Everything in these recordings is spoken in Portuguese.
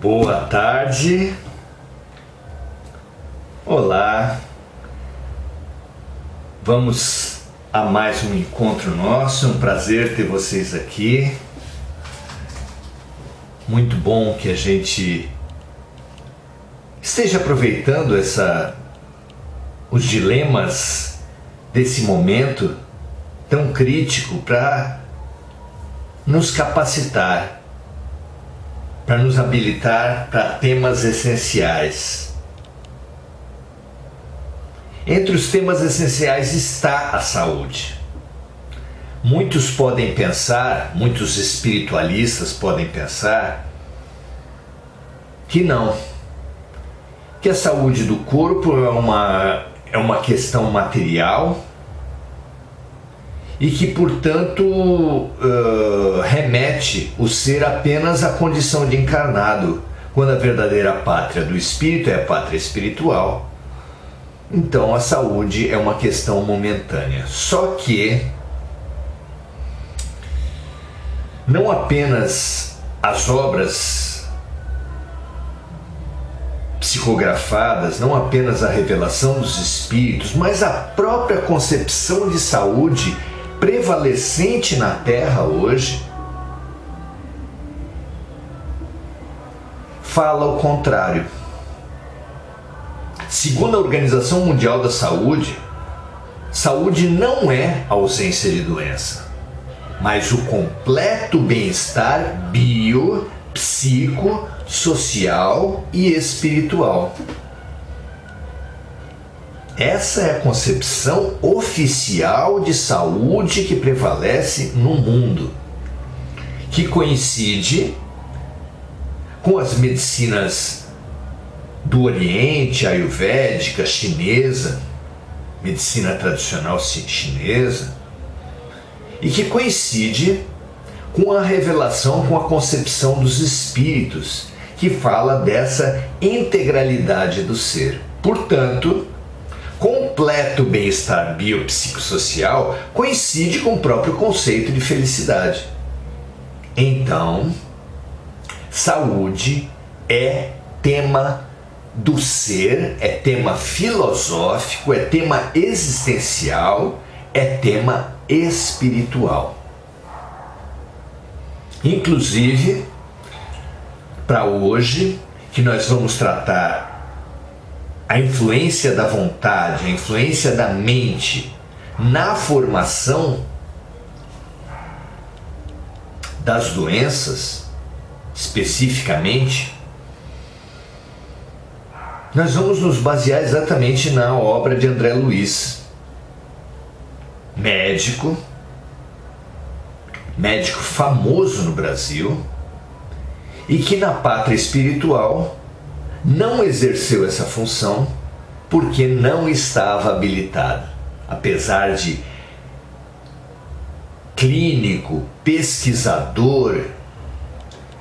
Boa tarde. Olá. Vamos a mais um encontro nosso. É um prazer ter vocês aqui. Muito bom que a gente esteja aproveitando os dilemas desse momento tão crítico para nos capacitar, para nos habilitar para temas essenciais. Entre os temas essenciais está a saúde. Muitos espiritualistas podem pensar que não, que a saúde do corpo é uma questão material e que, portanto, remete o ser apenas à condição de encarnado, quando a verdadeira pátria do espírito é a pátria espiritual. Então a saúde é uma questão momentânea. Só que não apenas as obras psicografadas, não apenas a revelação dos espíritos, mas a própria concepção de saúde prevalecente na Terra hoje fala o contrário. Segundo a Organização Mundial da Saúde, saúde não é ausência de doença, mas o completo bem-estar bio, psico, social e espiritual. Essa é a concepção oficial de saúde que prevalece no mundo, que coincide com as medicinas do Oriente, ayurvédica, chinesa, medicina tradicional chinesa, e que coincide com a revelação, com a concepção dos espíritos, que fala dessa integralidade do ser. Portanto, completo bem-estar biopsicossocial coincide com o próprio conceito de felicidade. Então, saúde é tema do ser, é tema filosófico, é tema existencial, é tema espiritual. Inclusive, para hoje, que nós vamos tratar a influência da vontade, a influência da mente na formação das doenças, especificamente, nós vamos nos basear exatamente na obra de André Luiz, médico famoso no Brasil, e que na pátria espiritual não exerceu essa função porque não estava habilitado. Apesar de clínico, pesquisador,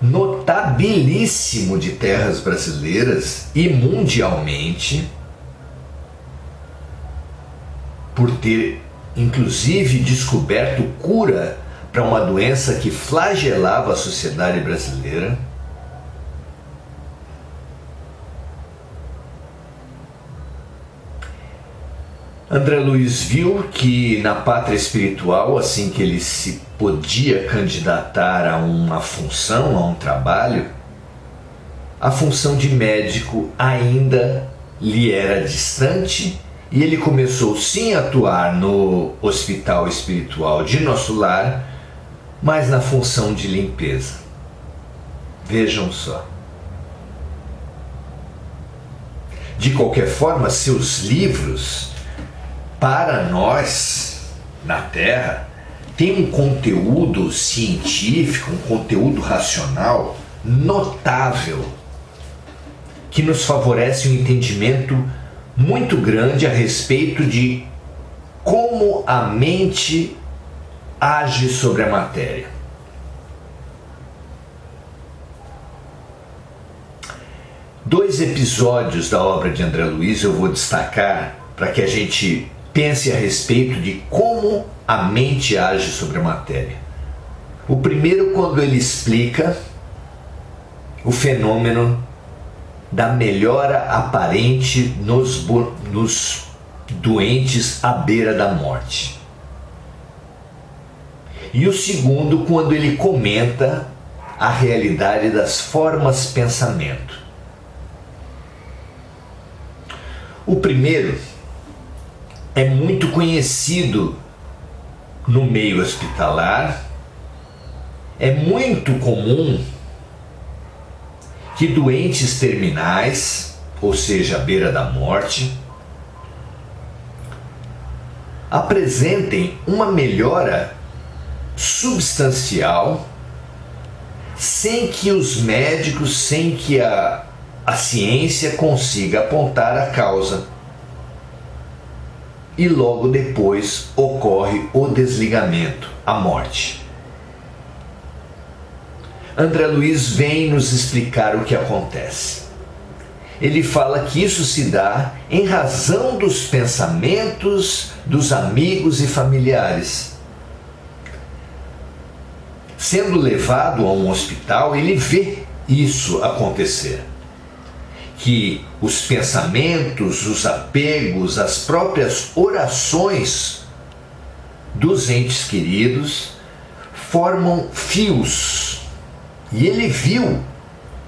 notabilíssimo de terras brasileiras e mundialmente, por ter inclusive descoberto cura para uma doença que flagelava a sociedade brasileira, André Luiz viu que na pátria espiritual, assim que ele se podia candidatar a uma função, a um trabalho, a função de médico ainda lhe era distante e ele começou sim a atuar no Hospital Espiritual de Nosso Lar, mas na função de limpeza. Vejam só. De qualquer forma, seus livros, para nós, na Terra, tem um conteúdo científico, um conteúdo racional notável, que nos favorece um entendimento muito grande a respeito de como a mente age sobre a matéria. Dois episódios da obra de André Luiz eu vou destacar para que a gente pense a respeito de como a mente age sobre a matéria. O primeiro, quando ele explica o fenômeno da melhora aparente nos doentes à beira da morte. E o segundo, quando ele comenta a realidade das formas pensamento. O primeiro é muito conhecido no meio hospitalar. É muito comum que doentes terminais, ou seja, à beira da morte, apresentem uma melhora substancial sem que os médicos, sem que a ciência consiga apontar a causa. E logo depois ocorre o desligamento, a morte. André Luiz vem nos explicar o que acontece. Ele fala que isso se dá em razão dos pensamentos dos amigos e familiares. Sendo levado a um hospital, ele vê isso acontecer. Que os pensamentos, os apegos, as próprias orações dos entes queridos formam fios. E ele viu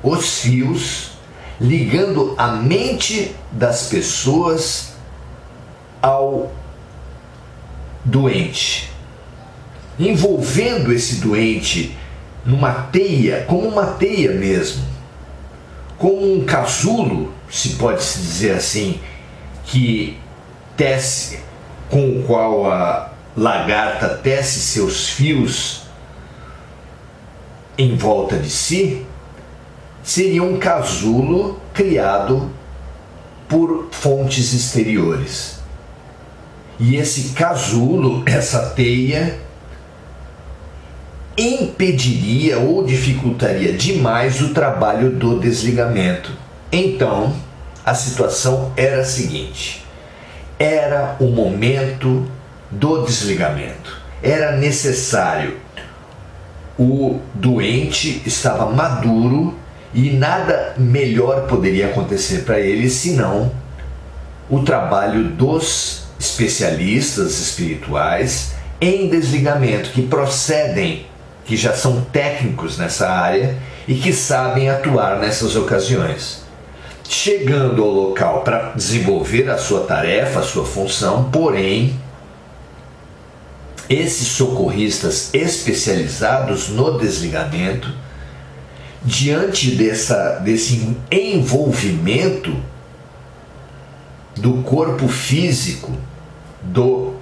os fios ligando a mente das pessoas ao doente, envolvendo esse doente numa teia, como uma teia mesmo, como um casulo, se pode se dizer assim, que tece, com o qual a lagarta tece seus fios em volta de si. Seria um casulo criado por fontes exteriores. E esse casulo, essa teia, impediria ou dificultaria demais o trabalho do desligamento. Então, a situação era a seguinte: era o momento do desligamento. Era necessário. O doente estava maduro e nada melhor poderia acontecer para ele senão o trabalho dos especialistas espirituais em desligamento, que procedem, que já são técnicos nessa área e que sabem atuar nessas ocasiões. Chegando ao local para desenvolver a sua tarefa, a sua função, porém, esses socorristas especializados no desligamento, diante desse envolvimento do corpo físico do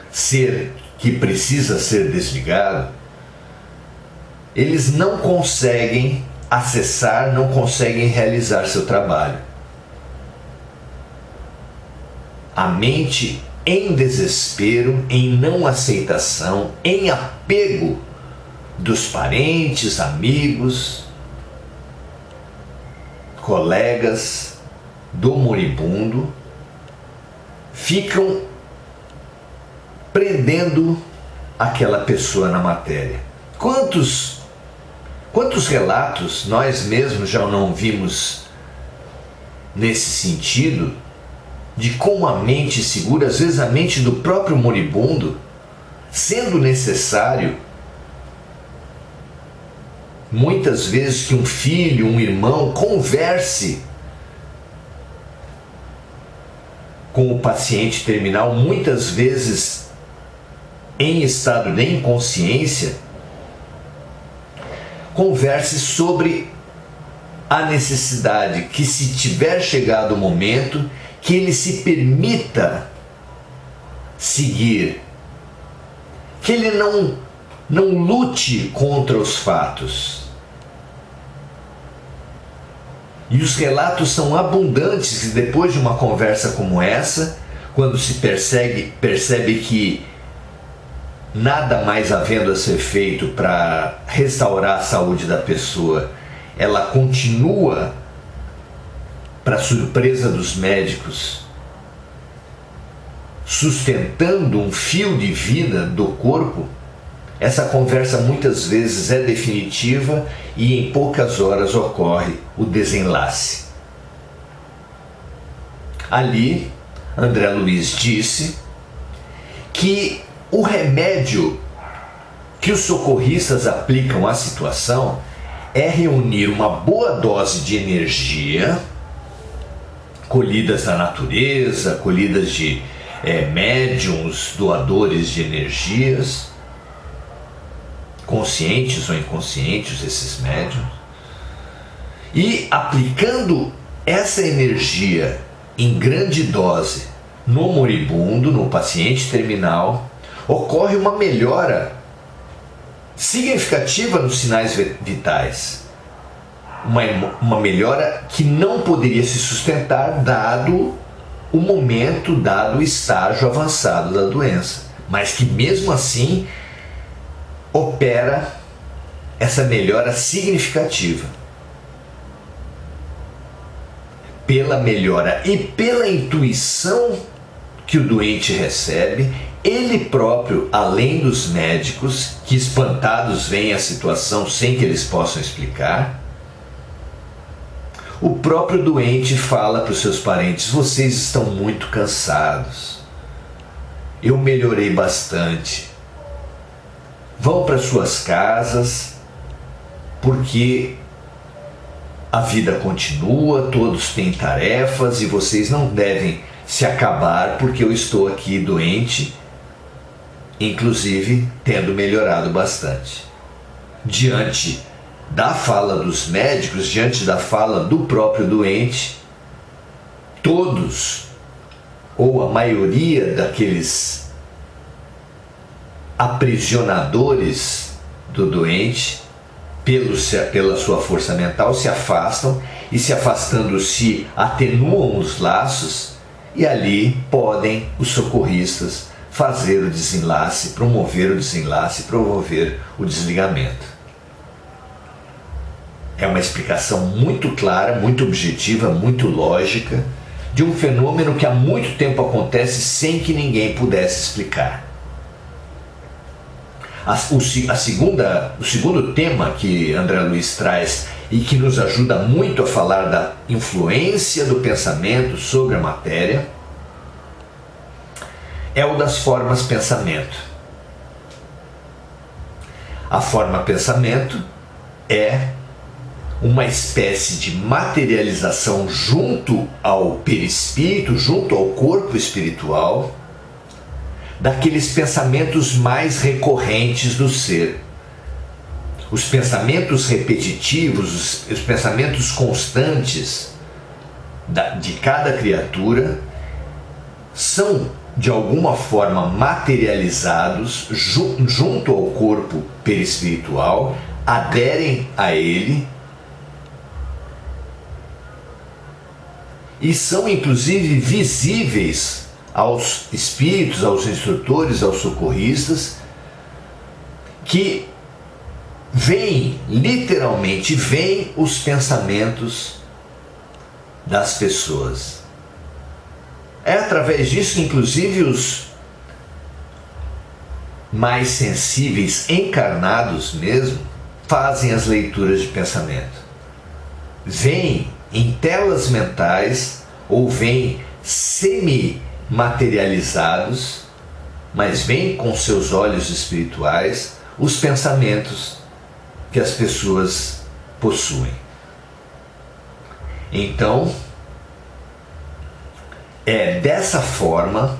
ser que precisa ser desligado, eles não conseguem acessar, não conseguem realizar seu trabalho. A mente em desespero, em não aceitação, em apego dos parentes, amigos, colegas do moribundo, ficam prendendo aquela pessoa na matéria. Quantos relatos nós mesmos já não vimos nesse sentido, de como a mente segura, às vezes a mente do próprio moribundo, sendo necessário, muitas vezes, que um filho, um irmão converse com o paciente terminal, muitas vezes em estado de inconsciência, converse sobre a necessidade que, se tiver chegado o momento, que ele se permita seguir, que ele não lute contra os fatos. E os relatos são abundantes, e depois de uma conversa como essa, quando se percebe que nada mais havendo a ser feito para restaurar a saúde da pessoa, ela continua, para surpresa dos médicos, sustentando um fio de vida do corpo, essa conversa muitas vezes é definitiva e em poucas horas ocorre o desenlace. Ali, André Luiz disse que o remédio que os socorristas aplicam à situação é reunir uma boa dose de energia, colhidas da natureza, colhidas de médiums, doadores de energias, conscientes ou inconscientes, esses médiums, e aplicando essa energia em grande dose no moribundo, no paciente terminal, ocorre uma melhora significativa nos sinais vitais. Uma melhora que não poderia se sustentar dado o momento, dado o estágio avançado da doença, mas que mesmo assim opera essa melhora significativa. Pela melhora e pela intuição que o doente recebe, ele próprio, além dos médicos, que espantados veem a situação sem que eles possam explicar, o próprio doente fala para os seus parentes: vocês estão muito cansados, eu melhorei bastante, vão para suas casas, porque a vida continua, todos têm tarefas e vocês não devem se acabar porque eu estou aqui doente, inclusive tendo melhorado bastante. Diante da fala dos médicos, diante da fala do próprio doente, todos, ou a maioria daqueles aprisionadores do doente, pela sua força mental, se afastam, e se afastando se atenuam os laços, e ali podem os socorristas fazer o desenlace, promover o desenlace, promover o desligamento. É uma explicação muito clara, muito objetiva, muito lógica, de um fenômeno que há muito tempo acontece sem que ninguém pudesse explicar. O segundo tema que André Luiz traz e que nos ajuda muito a falar da influência do pensamento sobre a matéria é o das formas pensamento. A forma pensamento é uma espécie de materialização junto ao perispírito, junto ao corpo espiritual, daqueles pensamentos mais recorrentes do ser. Os pensamentos repetitivos, os pensamentos constantes de cada criatura são, de alguma forma, materializados junto ao corpo perispiritual, aderem a ele e são, inclusive, visíveis aos espíritos, aos instrutores, aos socorristas, que veem, literalmente veem os pensamentos das pessoas. É através disso que, inclusive, os mais sensíveis, encarnados mesmo, fazem as leituras de pensamento. Veem em telas mentais ou veem semi-materializados, mas veem com seus olhos espirituais os pensamentos que as pessoas possuem. Então, é dessa forma,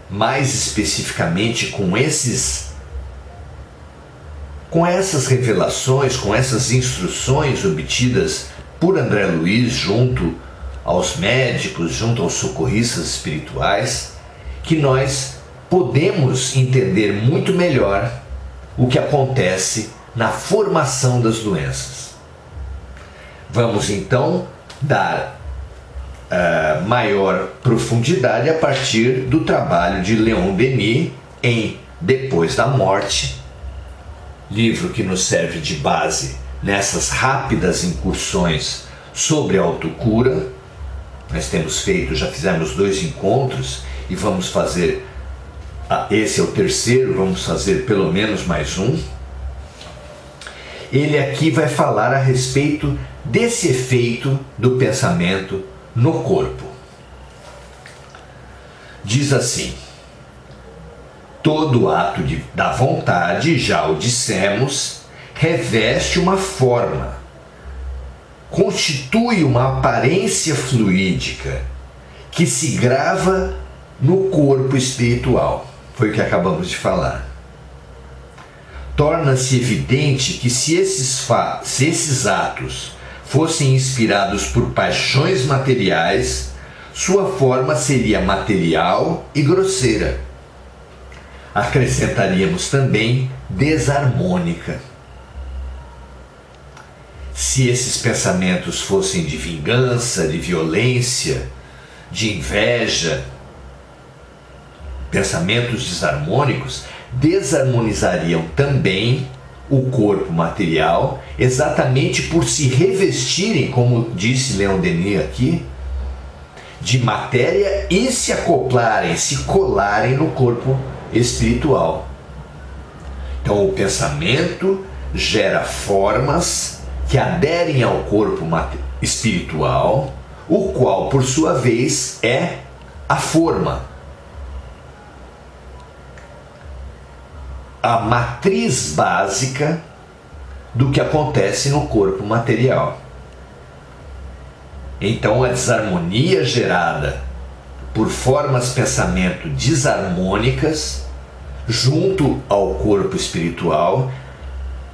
mais especificamente com essas revelações, com essas instruções obtidas por André Luiz junto aos médicos, junto aos socorristas espirituais, que nós podemos entender muito melhor o que acontece na formação das doenças. Vamos então dar maior profundidade a partir do trabalho de Leon Denis em Depois da Morte, livro que nos serve de base nessas rápidas incursões sobre a autocura. Nós temos feito, já fizemos 2 encontros e vamos fazer esse é o terceiro, vamos fazer pelo menos mais um. Ele aqui vai falar a respeito desse efeito do pensamento no corpo. Diz assim: todo ato da vontade, já o dissemos, reveste uma forma, constitui uma aparência fluídica que se grava no corpo espiritual. Foi o que acabamos de falar. Torna-se evidente que se esses atos fossem inspirados por paixões materiais, sua forma seria material e grosseira. Acrescentaríamos também desarmônica. Se esses pensamentos fossem de vingança, de violência, de inveja, pensamentos desarmônicos, desarmonizariam também o corpo material, exatamente por se revestirem, como disse Leon Denis aqui, de matéria e se acoplarem, se colarem no corpo espiritual. Então o pensamento gera formas que aderem ao corpo espiritual, o qual por sua vez é a forma, a matriz básica do que acontece no corpo material. Então a desarmonia gerada por formas de pensamento desarmônicas junto ao corpo espiritual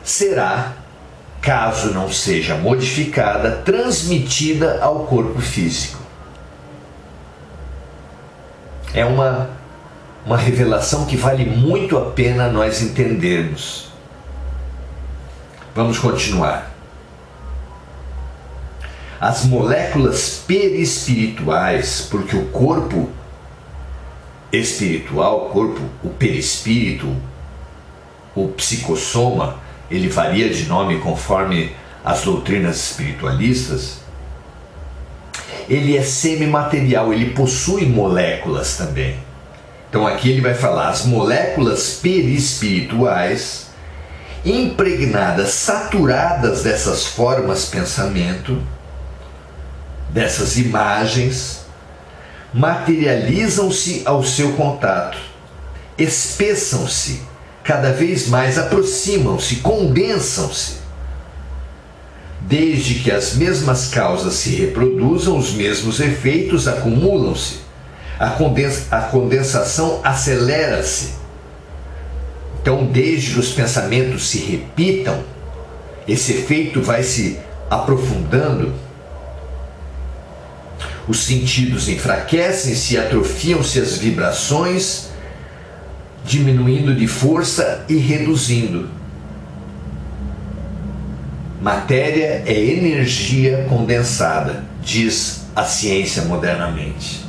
será, caso não seja modificada, transmitida ao corpo físico. É uma revelação que vale muito a pena nós entendermos. Vamos continuar. As moléculas perispirituais, porque o corpo espiritual, o perispírito, o psicossoma, ele varia de nome conforme as doutrinas espiritualistas, ele é semimaterial, ele possui moléculas também. Então aqui ele vai falar as moléculas perispirituais impregnadas, saturadas dessas formas de pensamento, dessas imagens, materializam-se ao seu contato, espessam-se, cada vez mais aproximam-se, condensam-se. Desde que as mesmas causas se reproduzam, os mesmos efeitos acumulam-se. A condensação acelera-se. Então, desde que os pensamentos se repitam, esse efeito vai se aprofundando. Os sentidos enfraquecem-se, atrofiam-se as vibrações, diminuindo de força e reduzindo. Matéria é energia condensada, diz a ciência modernamente.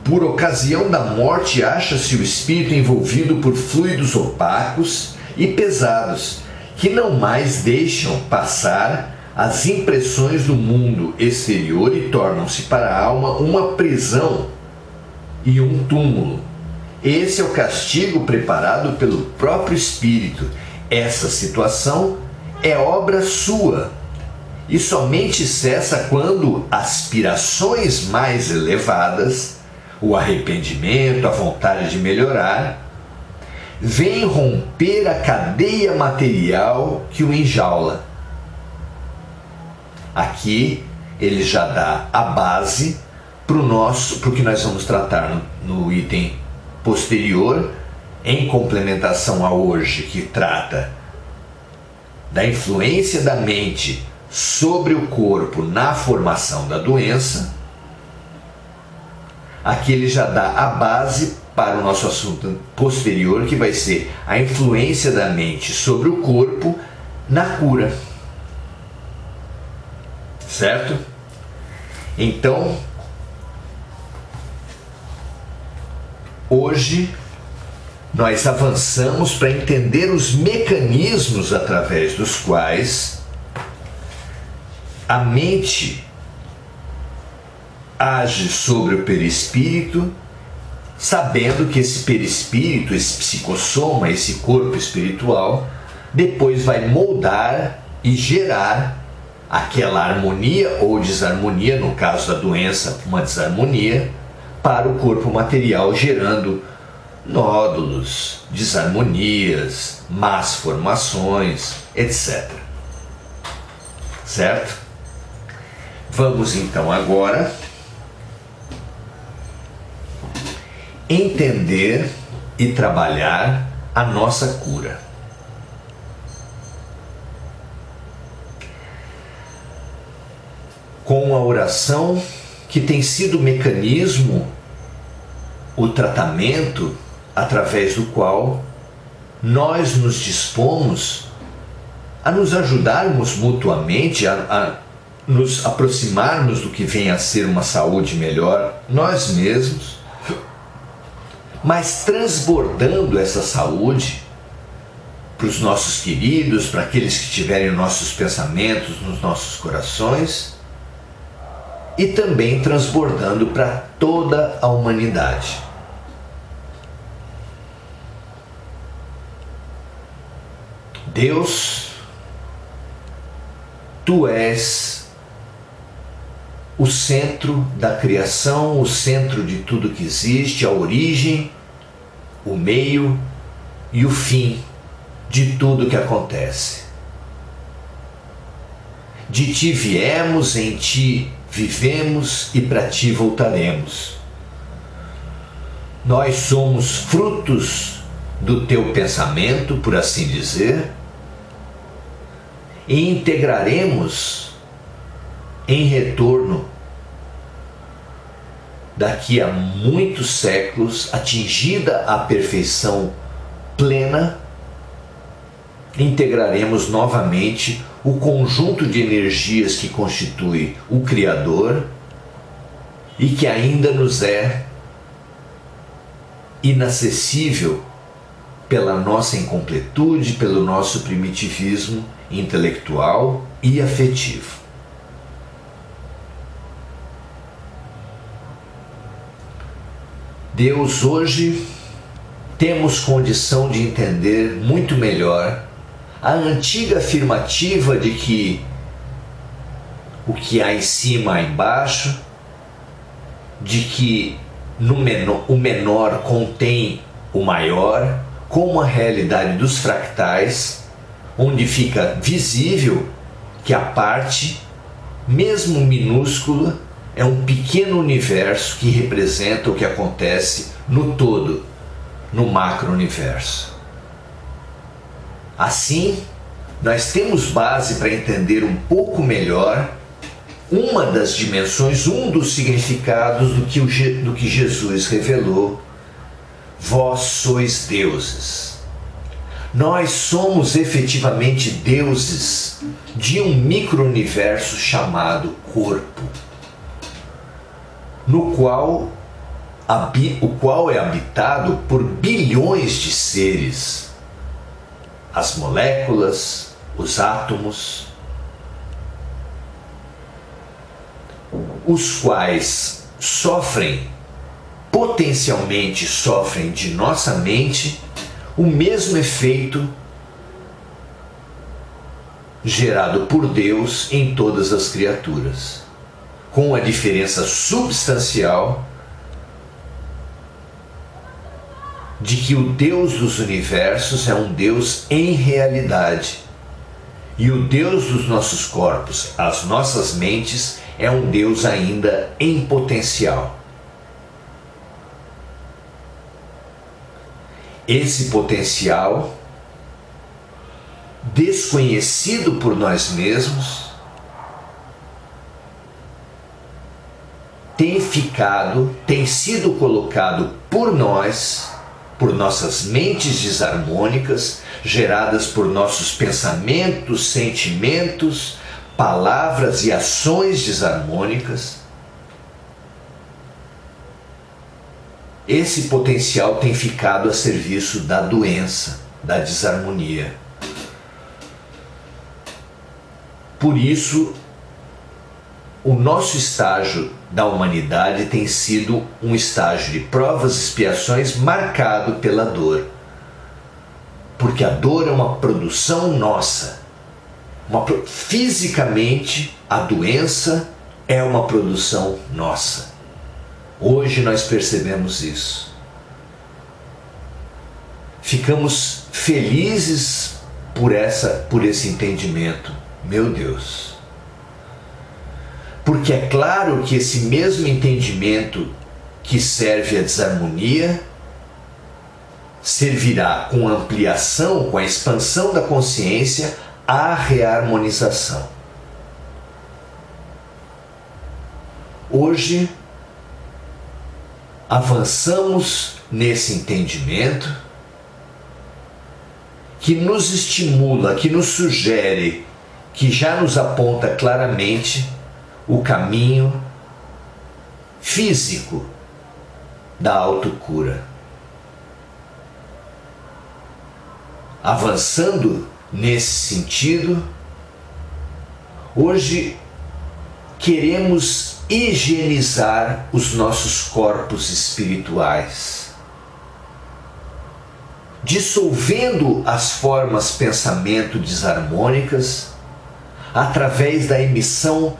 Por ocasião da morte, acha-se o espírito envolvido por fluidos opacos e pesados, que não mais deixam passar as impressões do mundo exterior e tornam-se para a alma uma prisão e um túmulo. Esse é o castigo preparado pelo próprio espírito. Essa situação é obra sua e somente cessa quando aspirações mais elevadas, o arrependimento, a vontade de melhorar, vem romper a cadeia material que o enjaula. Aqui ele já dá a base para o que nós vamos tratar no item posterior, em complementação a hoje, que trata da influência da mente sobre o corpo na formação da doença. Aqui ele já dá a base para o nosso assunto posterior, que vai ser a influência da mente sobre o corpo na cura. Certo? Então, hoje nós avançamos para entender os mecanismos através dos quais a mente age sobre o perispírito sabendo que esse perispírito, esse psicossoma, esse corpo espiritual, depois vai moldar e gerar aquela harmonia ou desarmonia, no caso da doença, uma desarmonia, para o corpo material, gerando nódulos, desarmonias, más formações, etc. Certo? Vamos então agora entender e trabalhar a nossa cura. Com a oração, que tem sido o mecanismo, o tratamento através do qual nós nos dispomos a nos ajudarmos mutuamente, a nos aproximarmos do que vem a ser uma saúde melhor, nós mesmos, mas transbordando essa saúde para os nossos queridos, para aqueles que tiverem nossos pensamentos nos nossos corações, e também transbordando para toda a humanidade. Deus, Tu és o centro da criação, o centro de tudo que existe, a origem, o meio e o fim de tudo que acontece. De Ti viemos, em Ti vivemos e para Ti voltaremos. Nós somos frutos do Teu pensamento, por assim dizer, e integraremos em retorno daqui a muitos séculos, atingida a perfeição plena, integraremos novamente o conjunto de energias que constitui o Criador e que ainda nos é inacessível pela nossa incompletude, pelo nosso primitivismo intelectual e afetivo. Deus, hoje temos condição de entender muito melhor a antiga afirmativa de que o que há em cima há embaixo, de que o menor contém o maior, como a realidade dos fractais, onde fica visível que a parte, mesmo minúscula, é um pequeno universo que representa o que acontece no todo, no macro-universo. Assim, nós temos base para entender um pouco melhor uma das dimensões, um dos significados do que Jesus revelou. Vós sois deuses. Nós somos efetivamente deuses de um micro-universo chamado corpo, o qual é habitado por bilhões de seres, as moléculas, os átomos, os quais potencialmente sofrem de nossa mente o mesmo efeito gerado por Deus em todas as criaturas, com a diferença substancial de que o Deus dos universos é um Deus em realidade e o Deus dos nossos corpos, as nossas mentes, é um Deus ainda em potencial. Esse potencial, desconhecido por nós mesmos, tem sido colocado por nós, por nossas mentes desarmônicas, geradas por nossos pensamentos, sentimentos, palavras e ações desarmônicas. Esse potencial tem ficado a serviço da doença, da desarmonia. Por isso, o nosso estágio da humanidade tem sido um estágio de provas e expiações marcado pela dor. Porque a dor é uma produção nossa. Fisicamente, a doença é uma produção nossa. Hoje nós percebemos isso. Ficamos felizes por esse entendimento. Meu Deus. Porque é claro que esse mesmo entendimento que serve à desarmonia servirá com ampliação, com a expansão da consciência, à reharmonização. Hoje, avançamos nesse entendimento que nos estimula, que nos sugere, que já nos aponta claramente o caminho físico da autocura. Avançando nesse sentido, hoje queremos higienizar os nossos corpos espirituais, dissolvendo as formas pensamento desarmônicas através da emissão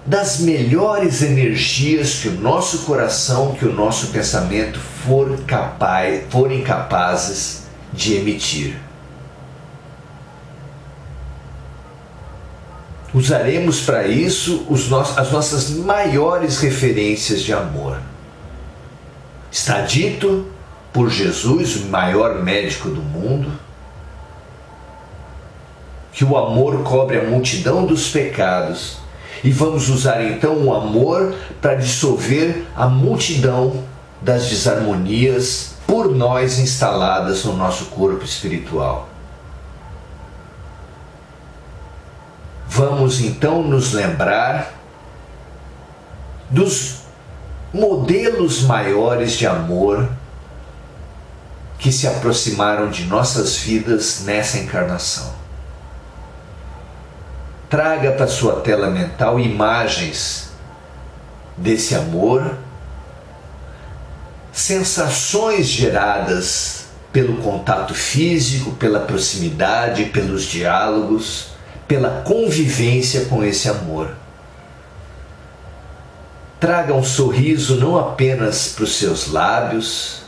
das melhores energias que o nosso coração, que o nosso pensamento forem capazes de emitir. Usaremos para isso as nossas maiores referências de amor. Está dito por Jesus, o maior médico do mundo, que o amor cobre a multidão dos pecados. E vamos usar então o amor para dissolver a multidão das desarmonias por nós instaladas no nosso corpo espiritual. Vamos então nos lembrar dos modelos maiores de amor que se aproximaram de nossas vidas nessa encarnação. Traga para sua tela mental imagens desse amor, sensações geradas pelo contato físico, pela proximidade, pelos diálogos, pela convivência com esse amor. Traga um sorriso não apenas para os seus lábios,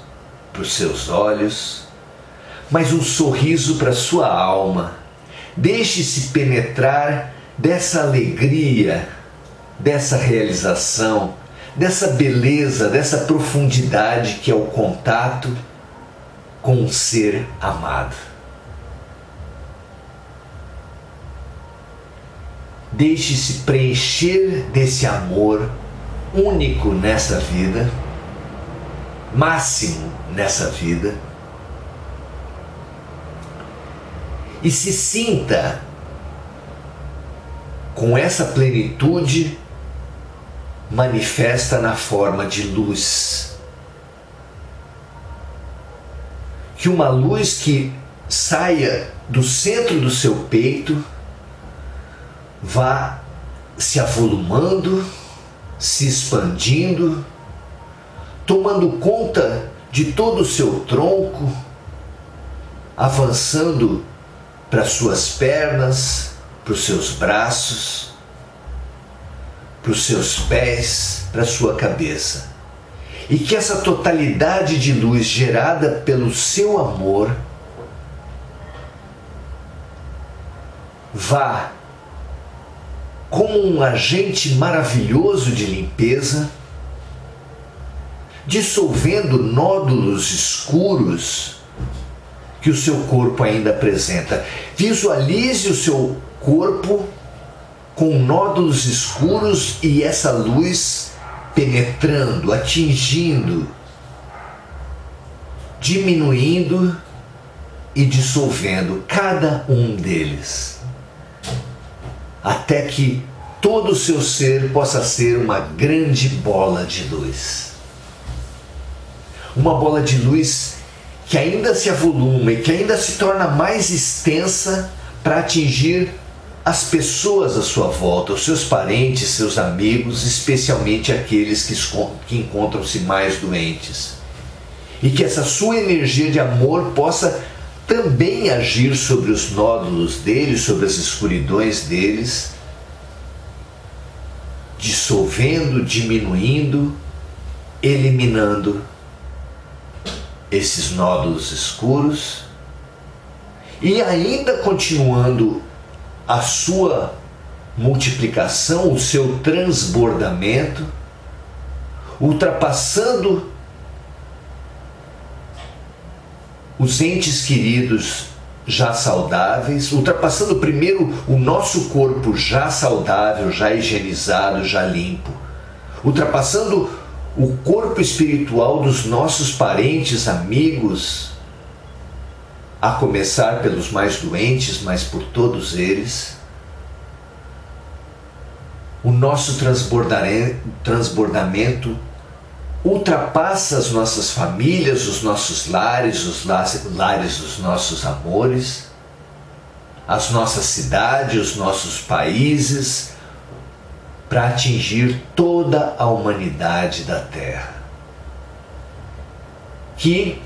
para os seus olhos, mas um sorriso para a sua alma. Deixe-se penetrar dessa alegria, dessa realização, dessa beleza, dessa profundidade que é o contato com um ser amado. Deixe-se preencher desse amor único nessa vida, máximo nessa vida, e se sinta com essa plenitude manifesta na forma de luz. Que uma luz que saia do centro do seu peito vá se avolumando, se expandindo, tomando conta de todo o seu tronco, avançando para suas pernas, para os seus braços, para os seus pés, para a sua cabeça. E que essa totalidade de luz gerada pelo seu amor vá como um agente maravilhoso de limpeza, dissolvendo nódulos escuros que o seu corpo ainda apresenta. Visualize o seu corpo com nódulos escuros e essa luz penetrando, atingindo, diminuindo e dissolvendo cada um deles, até que todo o seu ser possa ser uma grande bola de luz. Uma bola de luz que ainda se avoluma e que ainda se torna mais extensa para atingir as pessoas à sua volta, os seus parentes, seus amigos, especialmente aqueles que encontram-se mais doentes. E que essa sua energia de amor possa também agir sobre os nódulos deles, sobre as escuridões deles, dissolvendo, diminuindo, eliminando esses nódulos escuros e ainda continuando a sua multiplicação, o seu transbordamento, ultrapassando os entes queridos já saudáveis, ultrapassando primeiro o nosso corpo já saudável, já higienizado, já limpo, ultrapassando o corpo espiritual dos nossos parentes, amigos, a começar pelos mais doentes, mas por todos eles. O nosso transbordamento ultrapassa as nossas famílias, os nossos lares, os lares dos nossos amores, as nossas cidades, os nossos países, para atingir toda a humanidade da Terra. Que,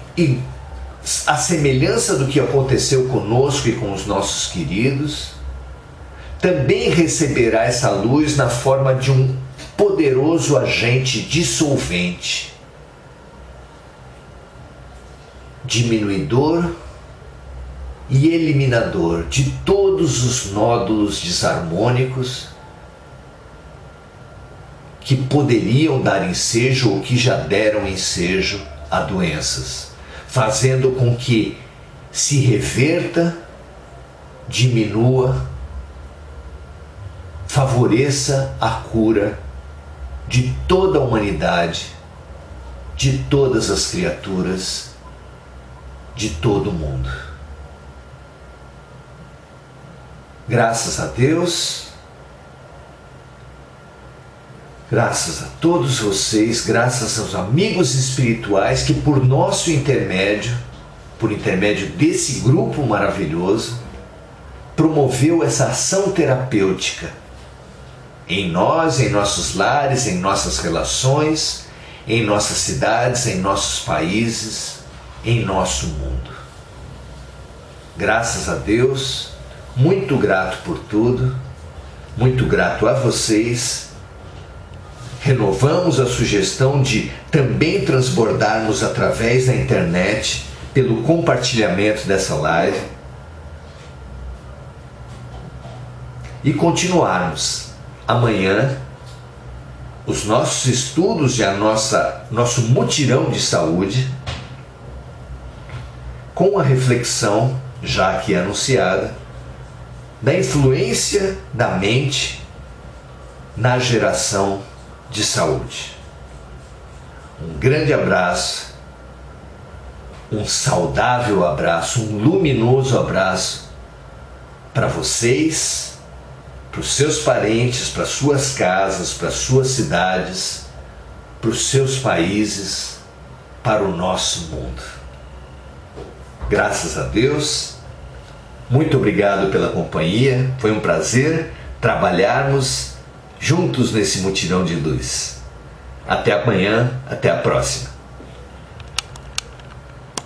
à semelhança do que aconteceu conosco e com os nossos queridos, também receberá essa luz na forma de um poderoso agente dissolvente, diminuidor e eliminador de todos os nódulos desarmônicos que poderiam dar ensejo ou que já deram ensejo a doenças, fazendo com que se reverta, diminua, favoreça a cura de toda a humanidade, de todas as criaturas, de todo o mundo. Graças a Deus, graças a todos vocês, graças aos amigos espirituais que por nosso intermédio, por intermédio desse grupo maravilhoso, promoveu essa ação terapêutica em nós, em nossos lares, em nossas relações, em nossas cidades, em nossos países, em nosso mundo. Graças a Deus, muito grato por tudo, muito grato a vocês. Renovamos a sugestão de também transbordarmos através da internet, pelo compartilhamento dessa live, e continuarmos amanhã os nossos estudos e nosso mutirão de saúde, com a reflexão, já aqui anunciada, da influência da mente na geração de saúde. Um grande abraço, um saudável abraço, um luminoso abraço para vocês, para os seus parentes, para as suas casas, para as suas cidades, para os seus países, para o nosso mundo. Graças a Deus, muito obrigado pela companhia, foi um prazer trabalharmos juntos nesse mutirão de luz. Até amanhã, até a próxima.